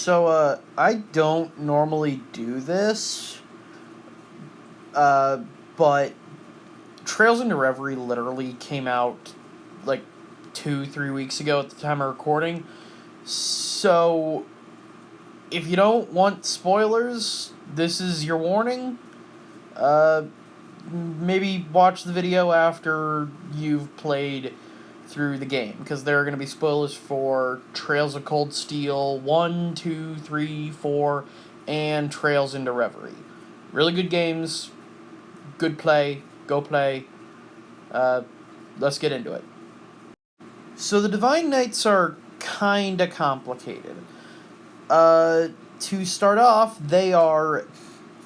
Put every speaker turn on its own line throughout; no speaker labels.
I don't normally do this, but Trails into Reverie literally came out, like, 2-3 weeks ago at the time of recording. So, if you don't want spoilers, this is your warning. Maybe watch the video after you've played through the game, because there are going to be spoilers for Trails of Cold Steel 1, 2, 3, 4, and Trails into Reverie. Really good games, good play, go play. Let's get into it. So the Divine Knights are kinda complicated. To start off, they are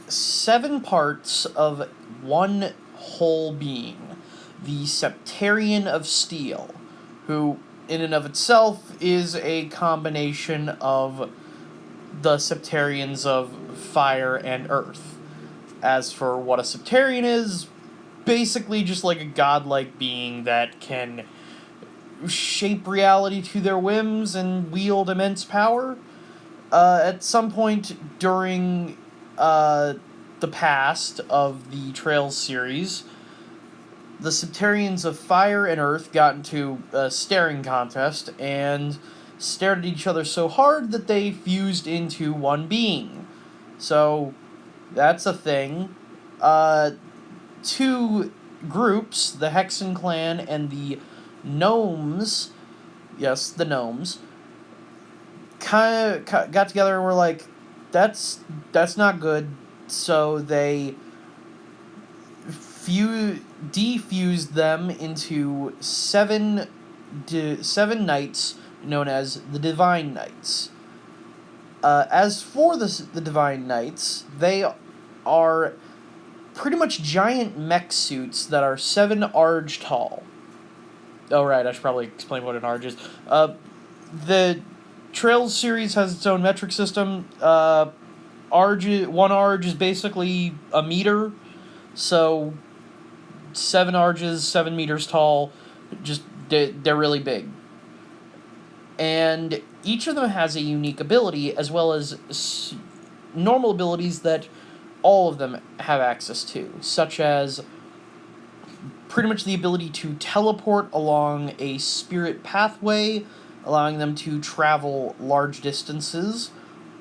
7 parts of one whole being, the Septarian of Steel, who, in and of itself, is a combination of the Septarians of Fire and Earth. As for what a Septarian is, basically just like a godlike being that can shape reality to their whims and wield immense power. At some point during the past of the Trails series, the Septarians of Fire and Earth got into a staring contest and stared at each other so hard that they fused into one being. So, that's a thing. 2 groups, the Hexen Clan and the Gnomes, yes, the Gnomes, kind of got together and were like, that's not good. So they defused them into 7 knights known as the Divine Knights. As for the Divine Knights, they are pretty much giant mech suits that are 7 arge tall. Oh, right, I should probably explain what an arge is. The Trails series has its own metric system. One arge is basically a meter, so 7 arges, 7 meters tall, they're really big. And each of them has a unique ability, as well as normal abilities that all of them have access to, such as pretty much the ability to teleport along a spirit pathway, allowing them to travel large distances.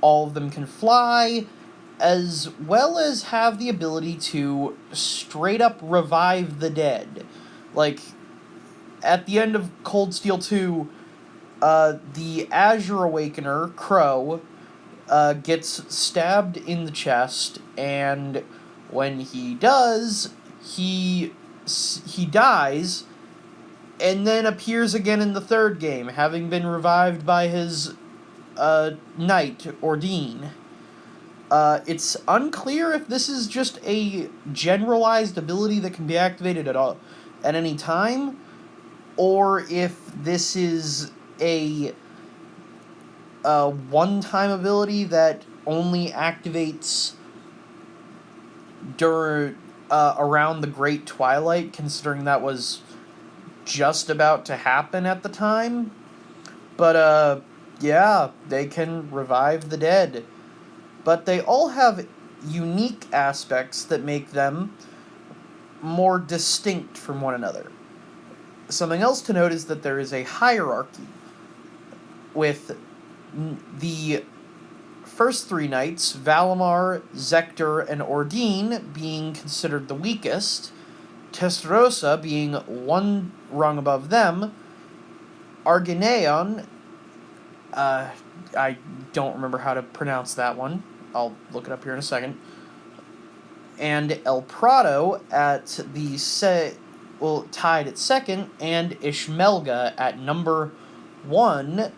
All of them can fly, as well as have the ability to straight up revive the dead. Like, at the end of Cold Steel 2, the Azure Awakener, Crow, gets stabbed in the chest, and when he does, he dies, and then appears again in the 3rd game, having been revived by his knight, Ordine. It's unclear if this is just a generalized ability that can be activated at any time, or if this is a one-time ability that only activates around the Great Twilight, considering that was just about to happen at the time. But, yeah, they can revive the dead. But they all have unique aspects that make them more distinct from one another. Something else to note is that there is a hierarchy, with the first 3 knights, Valimar, Zector, and Ordine, being considered the weakest, Testarossa being 1 rung above them, Argineon, I don't remember how to pronounce that one, I'll look it up here in a second, and El Prado at the tied at 2nd, and Ishmelga at number 1,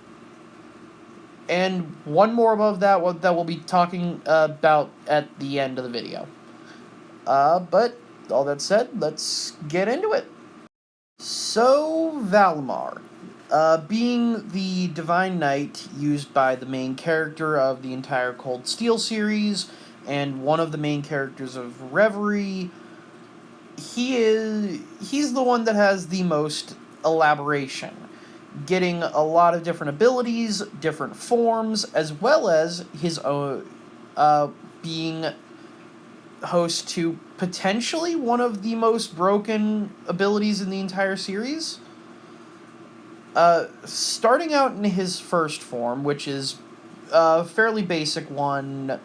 and 1 more above that we'll be talking about at the end of the video. But all that said, let's get into it. So, Valimar, being the Divine Knight used by the main character of the entire Cold Steel series, and one of the main characters of Reverie, he's the one that has the most elaboration. getting a lot of different abilities, different forms, as well as his own being host to potentially one of the most broken abilities in the entire series. Starting out in his first form, which is a fairly basic one,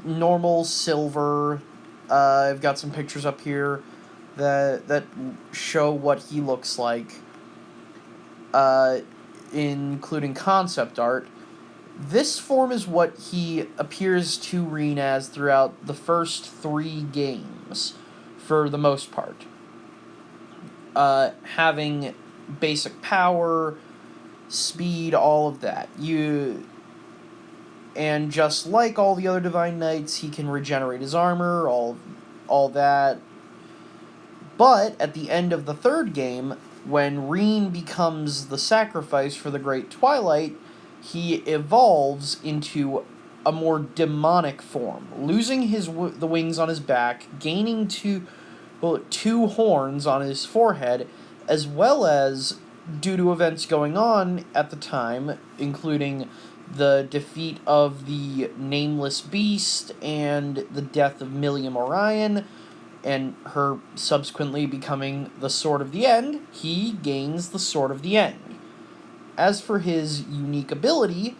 normal silver. I've got some pictures up here that show what he looks like, including concept art. This form is what he appears to Reen as throughout the first 3 games, for the most part. Having basic power, speed, all of that. And just like all the other Divine Knights, he can regenerate his armor, all that. But at the end of the 3rd game, when Reen becomes the sacrifice for the Great Twilight, he evolves into a more demonic form, losing the wings on his back, gaining 2 horns on his forehead, as well as, due to events going on at the time, including the defeat of the Nameless Beast and the death of Milliam Orion, and her subsequently becoming the Sword of the End, he gains the Sword of the End. As for his unique ability,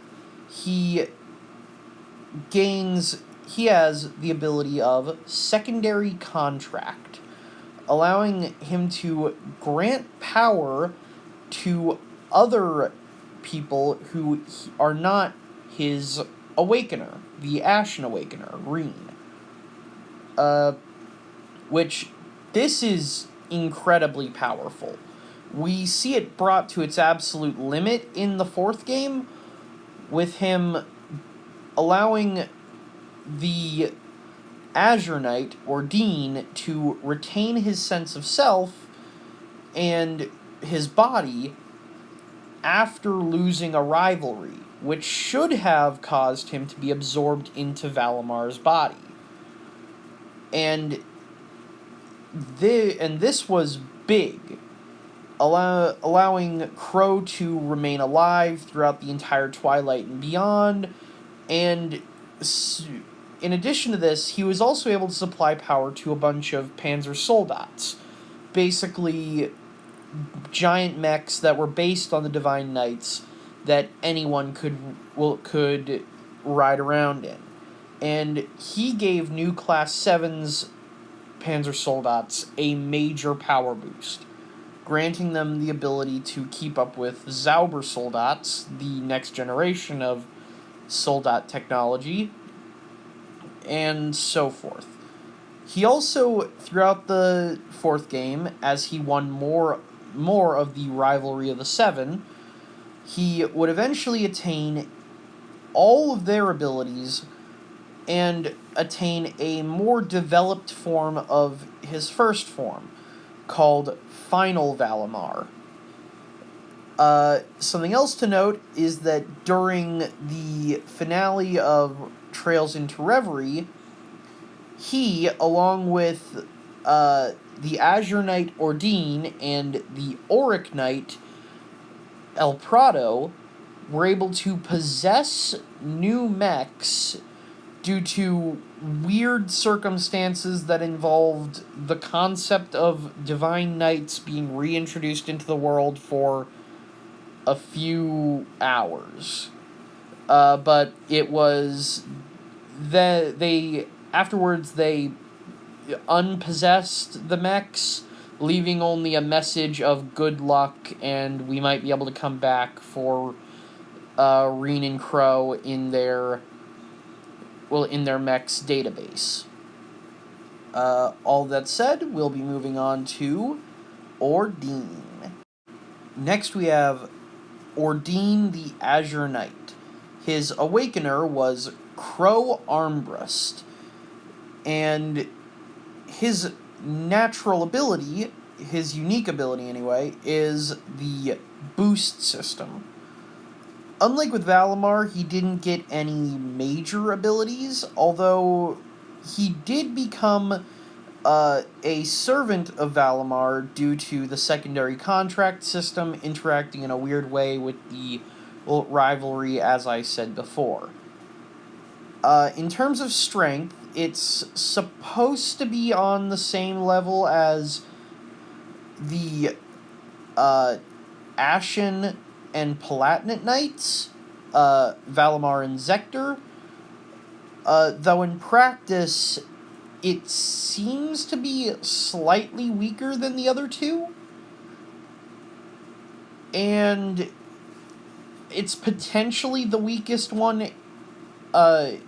he has the ability of Secondary Contract, allowing him to grant power to other people who are not his Awakener, the Ashen Awakener, Reen. Which, this is incredibly powerful. We see it brought to its absolute limit in the 4th game, with him allowing the Azure Knight, or Dean, to retain his sense of self and his body after losing a rivalry, which should have caused him to be absorbed into Valamar's body. And this was big, allowing Crow to remain alive throughout the entire Twilight and beyond, and in addition to this, he was also able to supply power to a bunch of Panzer Soldats, basically giant mechs that were based on the Divine Knights that anyone could ride around in. And he gave new Class 7's Panzer Soldats a major power boost, granting them the ability to keep up with Zauber Soldats, the next generation of Soldat technology, and so forth. He also, throughout the 4th game, as he won more of the Rivalry of the 7, he would eventually attain all of their abilities and attain a more developed form of his first form, called Final Valimar. Something else to note is that during the finale of Trails into Reverie, he, along with the Azure Knight Ordine and the Auric Knight El Prado, were able to possess new mechs due to weird circumstances that involved the concept of Divine Knights being reintroduced into the world for a few hours. But it was afterwards they unpossessed the mechs, leaving only a message of good luck and we might be able to come back for Reen and Crow in their mech's database. All that said, we'll be moving on to Ordine. Next we have Ordine the Azure Knight. His Awakener was Crow Armbrust, and his natural ability, his unique ability anyway, is the boost system. Unlike with Valimar, he didn't get any major abilities, although he did become a servant of Valimar due to the secondary contract system interacting in a weird way with the rivalry, as I said before. In terms of strength, it's supposed to be on the same level as the Ashen and Palatinate Knights, Valimar and Zector, though in practice, it seems to be slightly weaker than the other two, and it's potentially the weakest one that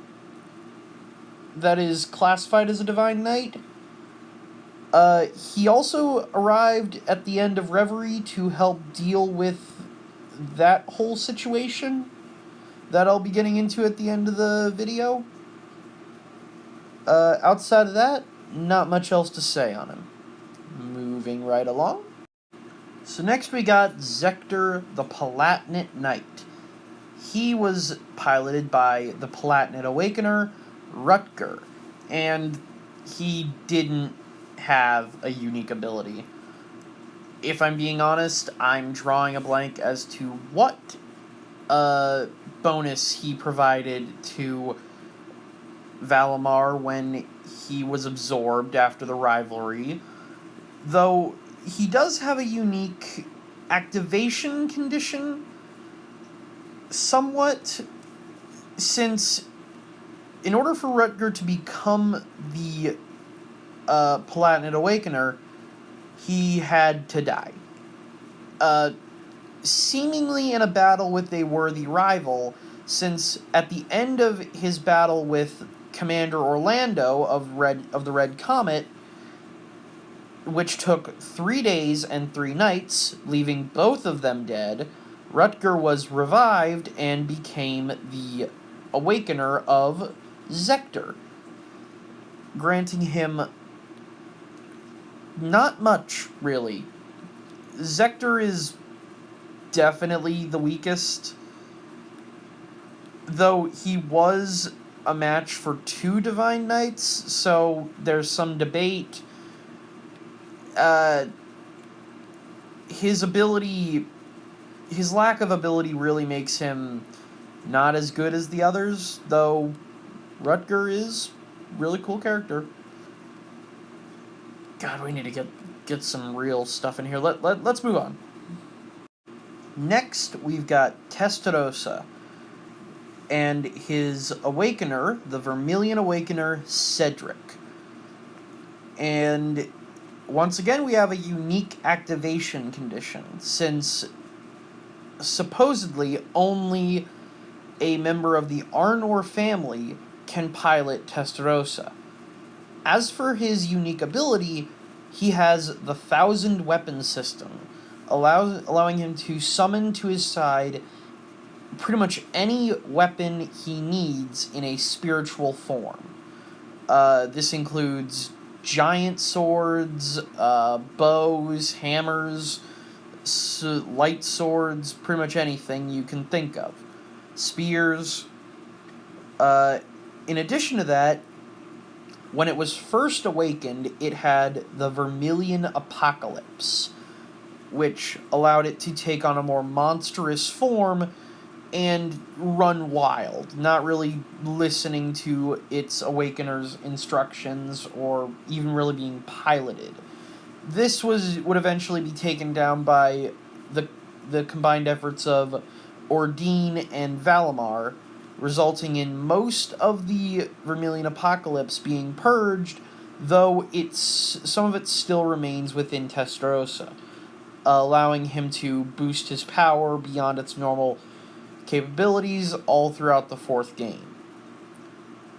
is classified as a Divine Knight. He also arrived at the end of Reverie to help deal with that whole situation that I'll be getting into at the end of the video. Outside of that, not much else to say on him. Moving right along. So next we got Zector the Palatinate Knight. He was piloted by the Palatinate Awakener, Rutger, and he didn't have a unique ability. If I'm being honest, I'm drawing a blank as to what bonus he provided to Valimar when he was absorbed after the rivalry, though he does have a unique activation condition, somewhat, since in order for Rutger to become the Palatinate Awakener, he had to die. Seemingly in a battle with a worthy rival, since at the end of his battle with Commander Orlando of the Red Comet, which took 3 days and 3 nights, leaving both of them dead, Rutger was revived and became the Awakener of Zector, granting him not much, really. Zector is definitely the weakest, though he was a match for 2 Divine Knights, so there's some debate. His lack of ability really makes him not as good as the others, though Rutger is a really cool character. God, we need to get some real stuff in here. Let's move on. Next, we've got Testarossa and his Awakener, the Vermilion Awakener, Cedric. And once again, we have a unique activation condition, since supposedly only a member of the Arnor family can pilot Testarossa. As for his unique ability, he has the 1,000 weapon system, allowing him to summon to his side pretty much any weapon he needs in a spiritual form. This includes giant swords, bows, hammers, light swords, pretty much anything you can think of. Spears. In addition to that, when it was first awakened, it had the Vermilion Apocalypse, which allowed it to take on a more monstrous form and run wild, not really listening to its Awakener's instructions or even really being piloted. This would eventually be taken down by the combined efforts of Ordine and Valimar, resulting in most of the Vermilion Apocalypse being purged, though some of it still remains within Testarossa, allowing him to boost his power beyond its normal capabilities all throughout the 4th game.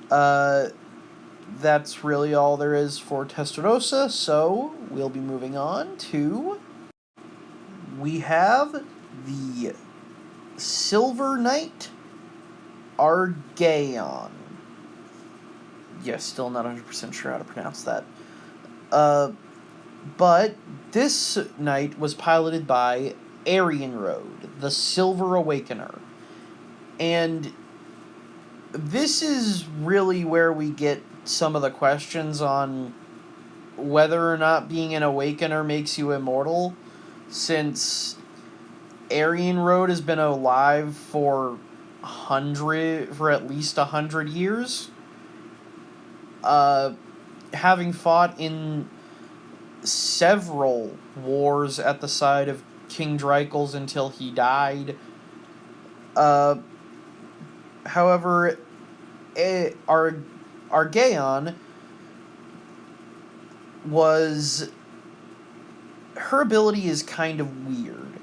That's really all there is for Testarossa, so we'll be moving on to... We have the Silver Knight, Argaeon. Yeah, still not 100% sure how to pronounce that. But this knight was piloted by Arianrhod, the Silver Awakener. And this is really where we get some of the questions on whether or not being an Awakener makes you immortal, since Aryan Road has been alive for at least 100 years. Having fought in several wars at the side of King Dreichels until he died. However, Argaeon was... her ability is kind of weird.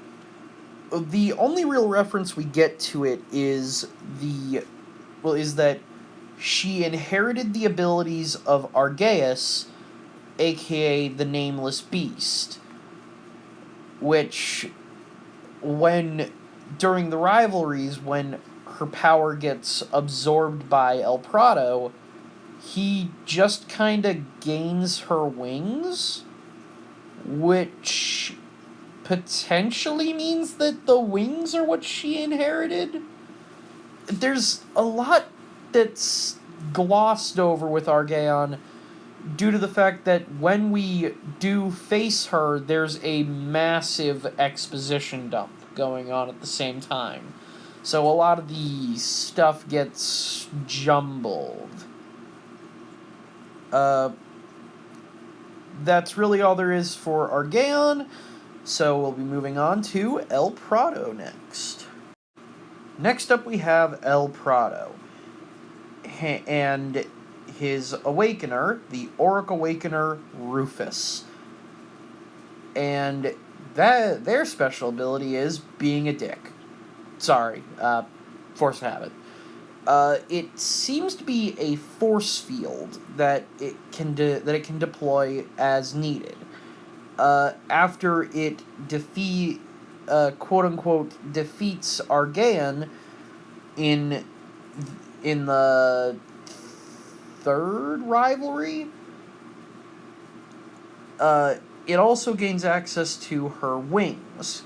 The only real reference we get to it is that she inherited the abilities of Argaeus, aka the Nameless Beast, which, during the rivalries, when her power gets absorbed by El Prado, he just kinda gains her wings, which potentially means that the wings are what she inherited. There's a lot that's glossed over with Argaeon due to the fact that when we do face her, there's a massive exposition dump going on at the same time. So a lot of the stuff gets jumbled. That's really all there is for Argaeon, so we'll be moving on to El Prado next. Next up we have El Prado, and his Awakener, the Auric Awakener Rufus. And their special ability is being a dick. Sorry, force of habit. It seems to be a force field that it can deploy as needed. After it quote unquote defeats Argaeon in the third rivalry, it also gains access to her wings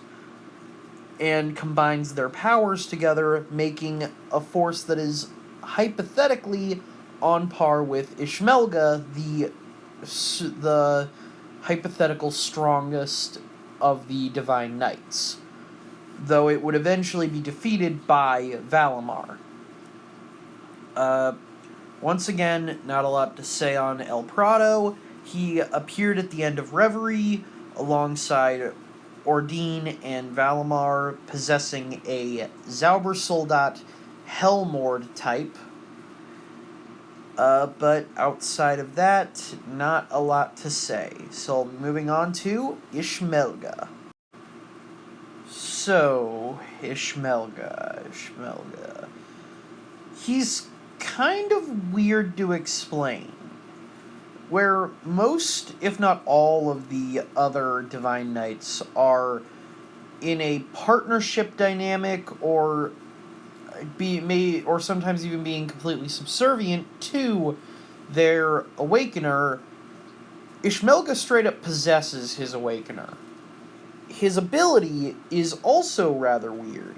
and combines their powers together, making a force that is hypothetically on par with Ishmelga, the hypothetical strongest of the Divine Knights, though it would eventually be defeated by Valimar. Once again, not a lot to say on El Prado. He appeared at the end of Reverie alongside Ordine and Valimar, possessing a Zaubersoldat Helmord type. But outside of that, not a lot to say. So, moving on to Ishmelga. So, Ishmelga. He's kind of weird to explain. Where most, if not all, of the other Divine Knights are in a partnership dynamic, or sometimes even being completely subservient to their Awakener, Ishmelga straight up possesses his Awakener. His ability is also rather weird,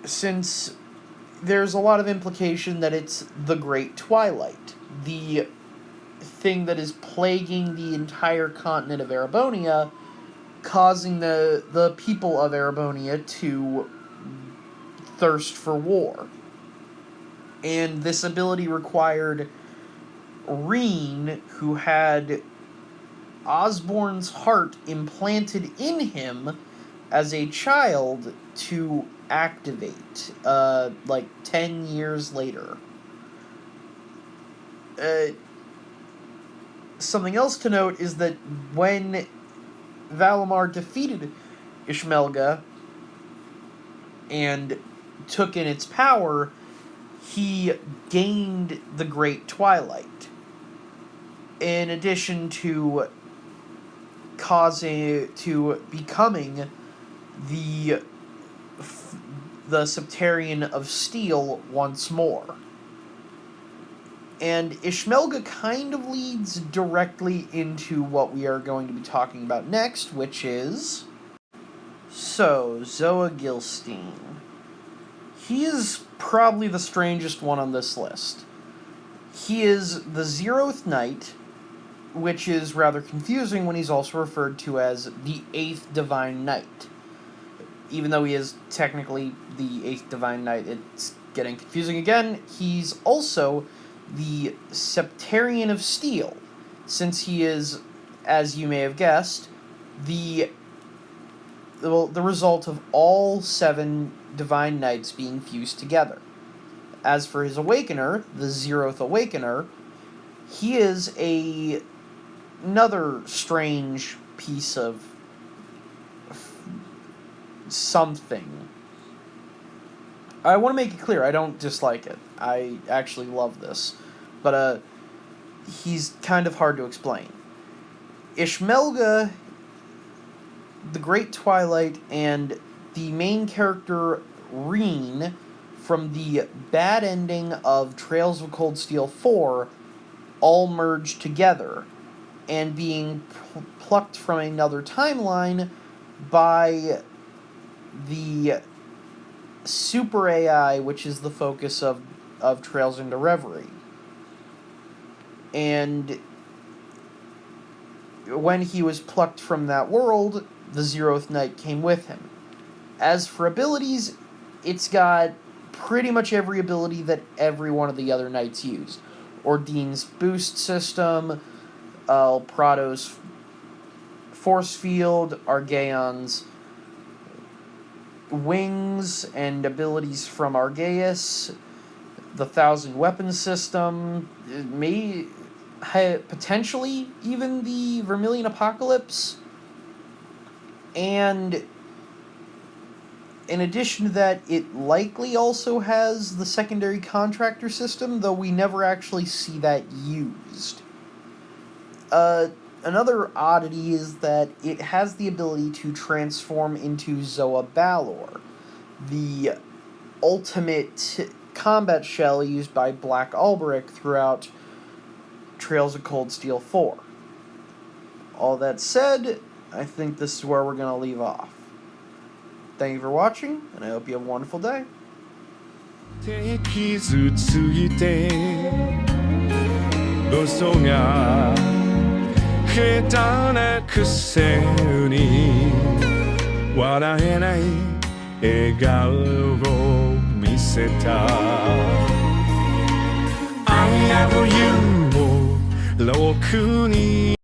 since there's a lot of implication that it's the Great Twilight, the thing that is plaguing the entire continent of Erebonia, causing the people of Erebonia to thirst for war. And this ability required Reen, who had Osborne's heart implanted in him as a child, to activate, 10 years later. Something else to note is that when Valimar defeated Ishmelga and took in its power, he gained the Great Twilight, in addition to becoming the Septarian of Steel once more. And Ishmelga kind of leads directly into what we are going to be talking about next, which is... So, Zoa Gilstein. He is probably the strangest one on this list. He is the 0th Knight, which is rather confusing when he's also referred to as the 8th Divine Knight. Even though he is technically the 8th Divine Knight, it's getting confusing again. He's also the Septarian of Steel, since he is, as you may have guessed, the result of all 7 Divine Knights being fused together. As for his Awakener, the 0th Awakener, he is another strange piece of something. I want to make it clear, I don't dislike it. I actually love this. But, he's kind of hard to explain. Ishmelga, the Great Twilight, and the main character, Reen, from the bad ending of Trails of Cold Steel 4, all merged together, and being plucked from another timeline by the Super AI, which is the focus of Trails into Reverie. And when he was plucked from that world, the 0th Knight came with him. As for abilities, it's got pretty much every ability that every one of the other Knights used. Ordine's boost system, Prado's force field, Argaeon's wings and abilities from Argaeus, the 1,000 weapon system, potentially even the Vermilion Apocalypse, and in addition to that, it likely also has the secondary contractor system, though we never actually see that used. Another oddity is that it has the ability to transform into Zoa Balor, the ultimate combat shell used by Black Alberic throughout Trails of Cold Steel 4. All that said, I think this is where we're going to leave off. Thank you for watching, and I hope you have a wonderful day. 傷ついて嘘が下手なくせに笑えない笑顔を見せた I love you もろくに